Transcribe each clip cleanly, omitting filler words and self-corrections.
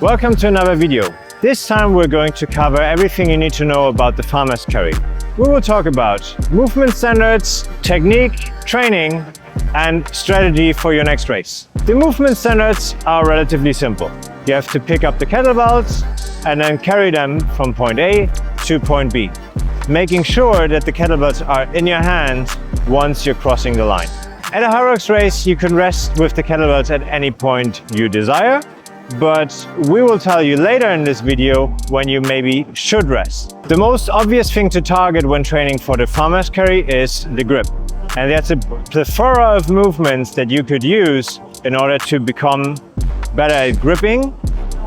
Welcome to another video. This time we're going to cover everything you need to know about the farmer's carry. We will talk about movement standards, technique, training, and strategy for your next race. The movement standards are relatively simple. You have to pick up the kettlebells and then carry them from point A to point B, making sure that the kettlebells are in your hand once you're crossing the line. At a Hyrox race, you can rest with the kettlebells at any point you desire, but we will tell you later in this video when you maybe should rest. The most obvious thing to target when training for the farmer's carry is the grip. And that's a plethora of movements that you could use in order to become better at gripping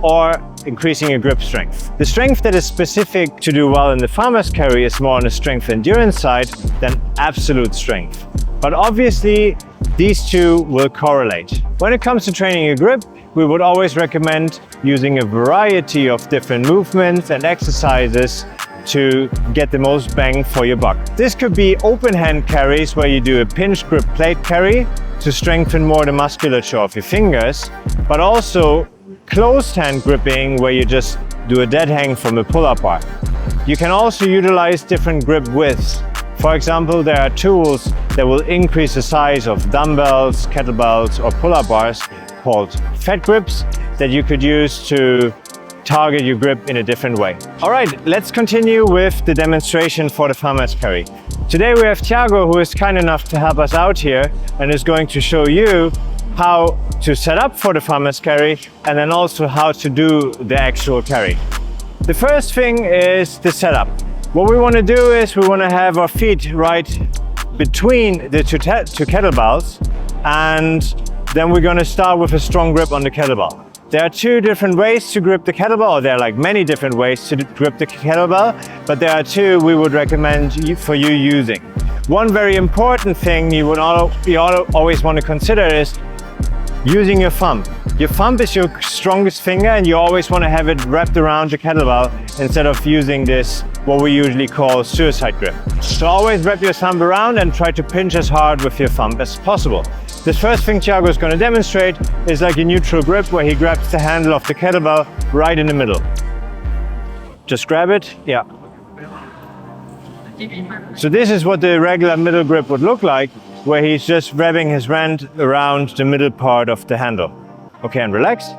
or increasing your grip strength. The strength that is specific to do well in the farmer's carry is more on the strength endurance side than absolute strength. But obviously, these two will correlate. When it comes to training your grip, we would always recommend using a variety of different movements and exercises to get the most bang for your buck. This could be open hand carries where you do a pinch grip plate carry to strengthen more the musculature of your fingers, but also closed hand gripping where you just do a dead hang from a pull-up bar. You can also utilize different grip widths. For example, there are tools that will increase the size of dumbbells, kettlebells, or pull-up bars called fat grips that you could use to target your grip in a different way. All right, let's continue with the demonstration for the farmer's carry. Today we have Thiago, who is kind enough to help us out here and is going to show you how to set up for the farmer's carry and then also how to do the actual carry. The first thing is the setup. What we want to do is we want to have our feet right between the two kettlebells, and then we're going to start with a strong grip on the kettlebell. There are two different ways to grip the kettlebell, or there are like many different ways to grip the kettlebell, but there are two we would recommend for you using. One very important thing you always want to consider is using your thumb. Your thumb is your strongest finger and you always want to have it wrapped around the kettlebell instead of using this, what we usually call suicide grip. So always wrap your thumb around and try to pinch as hard with your thumb as possible. The first thing Thiago is going to demonstrate is like a neutral grip where he grabs the handle of the kettlebell right in the middle. Just grab it, yeah. So this is what the regular middle grip would look like, where he's just wrapping his hand around the middle part of the handle. Okay, and relax.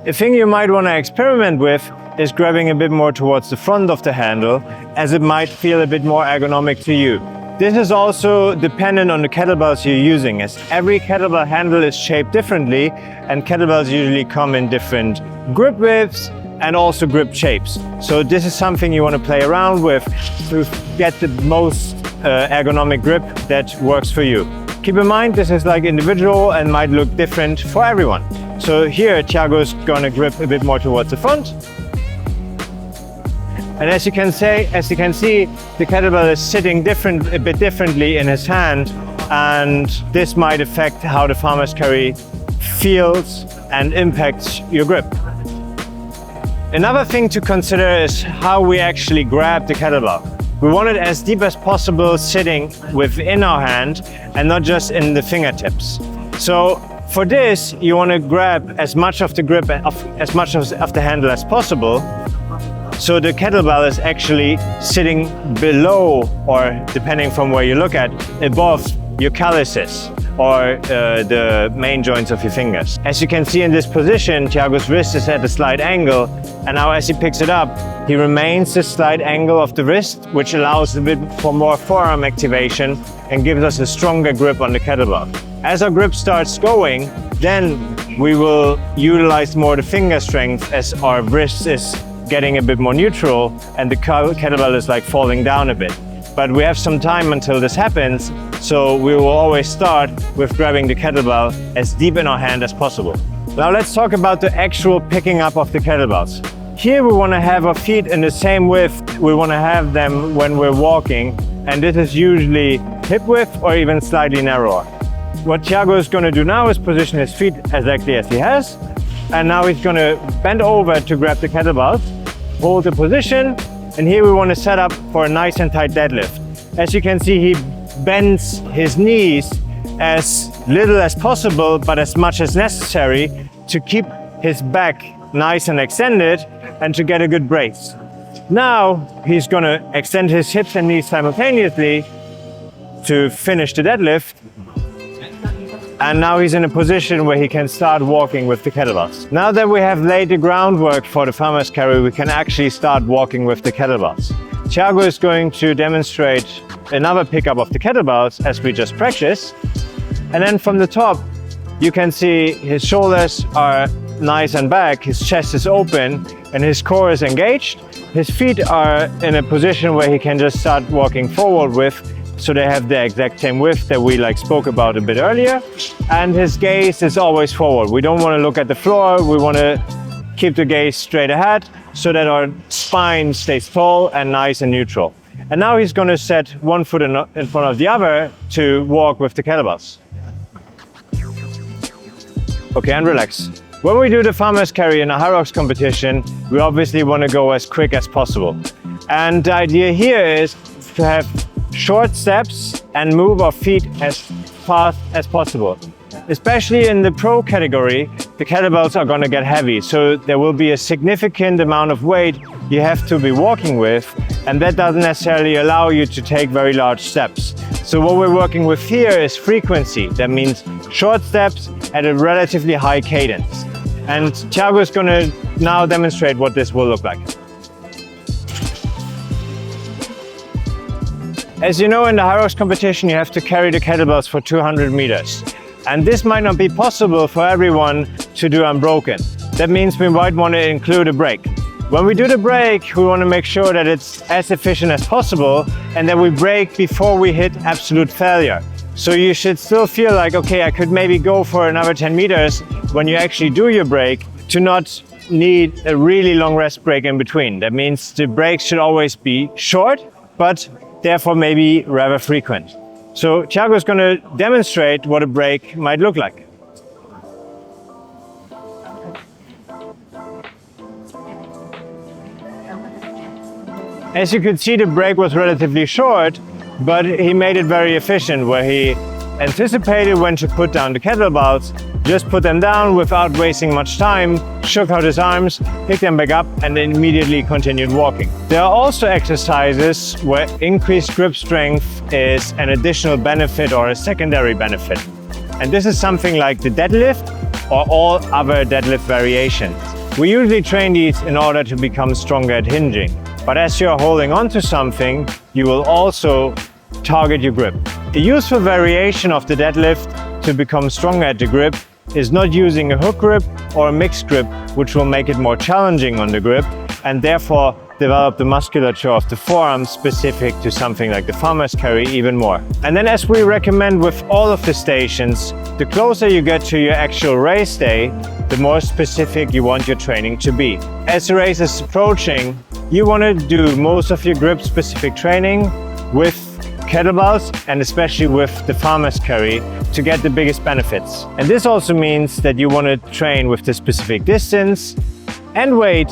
A thing you might want to experiment with is grabbing a bit more towards the front of the handle, as it might feel a bit more ergonomic to you. This is also dependent on the kettlebells you're using, as every kettlebell handle is shaped differently and kettlebells usually come in different grip widths and also grip shapes. So this is something you want to play around with to get the most ergonomic grip that works for you. Keep in mind, this is like individual and might look different for everyone. So here, Thiago's going to grip a bit more towards the front. And as you can see, the kettlebell is sitting a bit differently in his hand, and this might affect how the farmer's carry feels and impacts your grip. Another thing to consider is how we actually grab the kettlebell. We want it as deep as possible sitting within our hand and not just in the fingertips. So for this, you want to grab as much of the grip, as much of the handle as possible. So the kettlebell is actually sitting below, or depending from where you look at, above your calluses or the main joints of your fingers. As you can see in this position, Thiago's wrist is at a slight angle, and now as he picks it up, he remains the slight angle of the wrist, which allows a bit for more forearm activation and gives us a stronger grip on the kettlebell. As our grip starts going, then we will utilize more the finger strength as our wrist is getting a bit more neutral and the kettlebell is like falling down a bit. But we have some time until this happens, so we will always start with grabbing the kettlebell as deep in our hand as possible. Now let's talk about the actual picking up of the kettlebells. Here we want to have our feet in the same width we want to have them when we're walking, and this is usually hip width or even slightly narrower. What Thiago is going to do now is position his feet exactly as he has, and now he's going to bend over to grab the kettlebells, hold the position, and here we want to set up for a nice and tight deadlift. As you can see, he bends his knees as little as possible, but as much as necessary to keep his back nice and extended and to get a good brace. Now he's going to extend his hips and knees simultaneously to finish the deadlift. And now he's in a position where he can start walking with the kettlebells. Now that we have laid the groundwork for the farmer's carry, we can actually start walking with the kettlebells. Thiago is going to demonstrate another pickup of the kettlebells as we just practiced. And then from the top, you can see his shoulders are nice and back, his chest is open, and his core is engaged. His feet are in a position where he can just start walking forward with, so they have the exact same width that we spoke about a bit earlier. And his gaze is always forward. We don't want to look at the floor, we want to keep the gaze straight ahead so that our spine stays tall and nice and neutral. And now he's going to set one foot in front of the other to walk with the kettlebells. Okay, and relax. When we do the farmer's carry in a Hyrox competition, we obviously want to go as quick as possible. And the idea here is to have short steps and move our feet as fast as possible. Especially in the pro category, the kettlebells are going to get heavy, so there will be a significant amount of weight you have to be walking with, and that doesn't necessarily allow you to take very large steps. So what we're working with here is frequency. That means short steps at a relatively high cadence. And Thiago is going to now demonstrate what this will look like. As you know, in the Hyrox competition, you have to carry the kettlebells for 200 meters. And this might not be possible for everyone to do unbroken. That means we might want to include a break. When we do the break, we want to make sure that it's as efficient as possible and that we break before we hit absolute failure. So you should still feel like, okay, I could maybe go for another 10 meters when you actually do your break, to not need a really long rest break in between. That means the breaks should always be short, but therefore maybe rather frequent. So Thiago is going to demonstrate what a break might look like. As you could see, the break was relatively short, but he made it very efficient, where he anticipated when to put down the kettlebells, just put them down without wasting much time, shook out his arms, picked them back up, and then immediately continued walking. There are also exercises where increased grip strength is an additional benefit or a secondary benefit. And this is something like the deadlift or all other deadlift variations. We usually train these in order to become stronger at hinging. But as you're holding on to something, you will also target your grip. The useful variation of the deadlift to become stronger at the grip is not using a hook grip or a mixed grip, which will make it more challenging on the grip and therefore develop the musculature of the forearm specific to something like the farmer's carry even more. And then, as we recommend with all of the stations, the closer you get to your actual race day, the more specific you want your training to be. As the race is approaching, you want to do most of your grip specific training with kettlebells and especially with the farmer's carry to get the biggest benefits. And this also means that you want to train with the specific distance and weight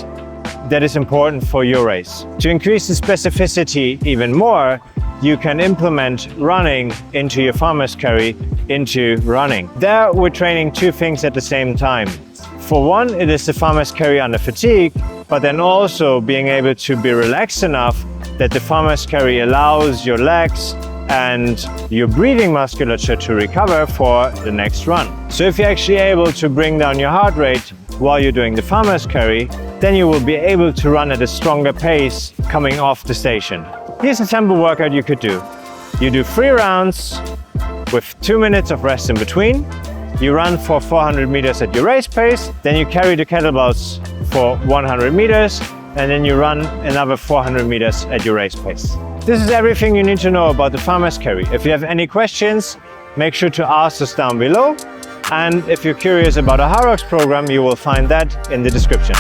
that is important for your race. To increase the specificity even more, you can implement running into your farmer's carry into running. There we're training two things at the same time. For one, it is the farmer's carry under fatigue, but then also being able to be relaxed enough that the farmer's carry allows your legs and your breathing musculature to recover for the next run. So if you're actually able to bring down your heart rate while you're doing the farmer's carry, then you will be able to run at a stronger pace coming off the station. Here's a sample workout you could do. You do 3 rounds with 2 minutes of rest in between. You run for 400 meters at your race pace, then you carry the kettlebells for 100 meters, and then you run another 400 meters at your race pace. This is everything you need to know about the farmer's carry. If you have any questions, make sure to ask us down below. And if you're curious about a Hyrox program, you will find that in the description.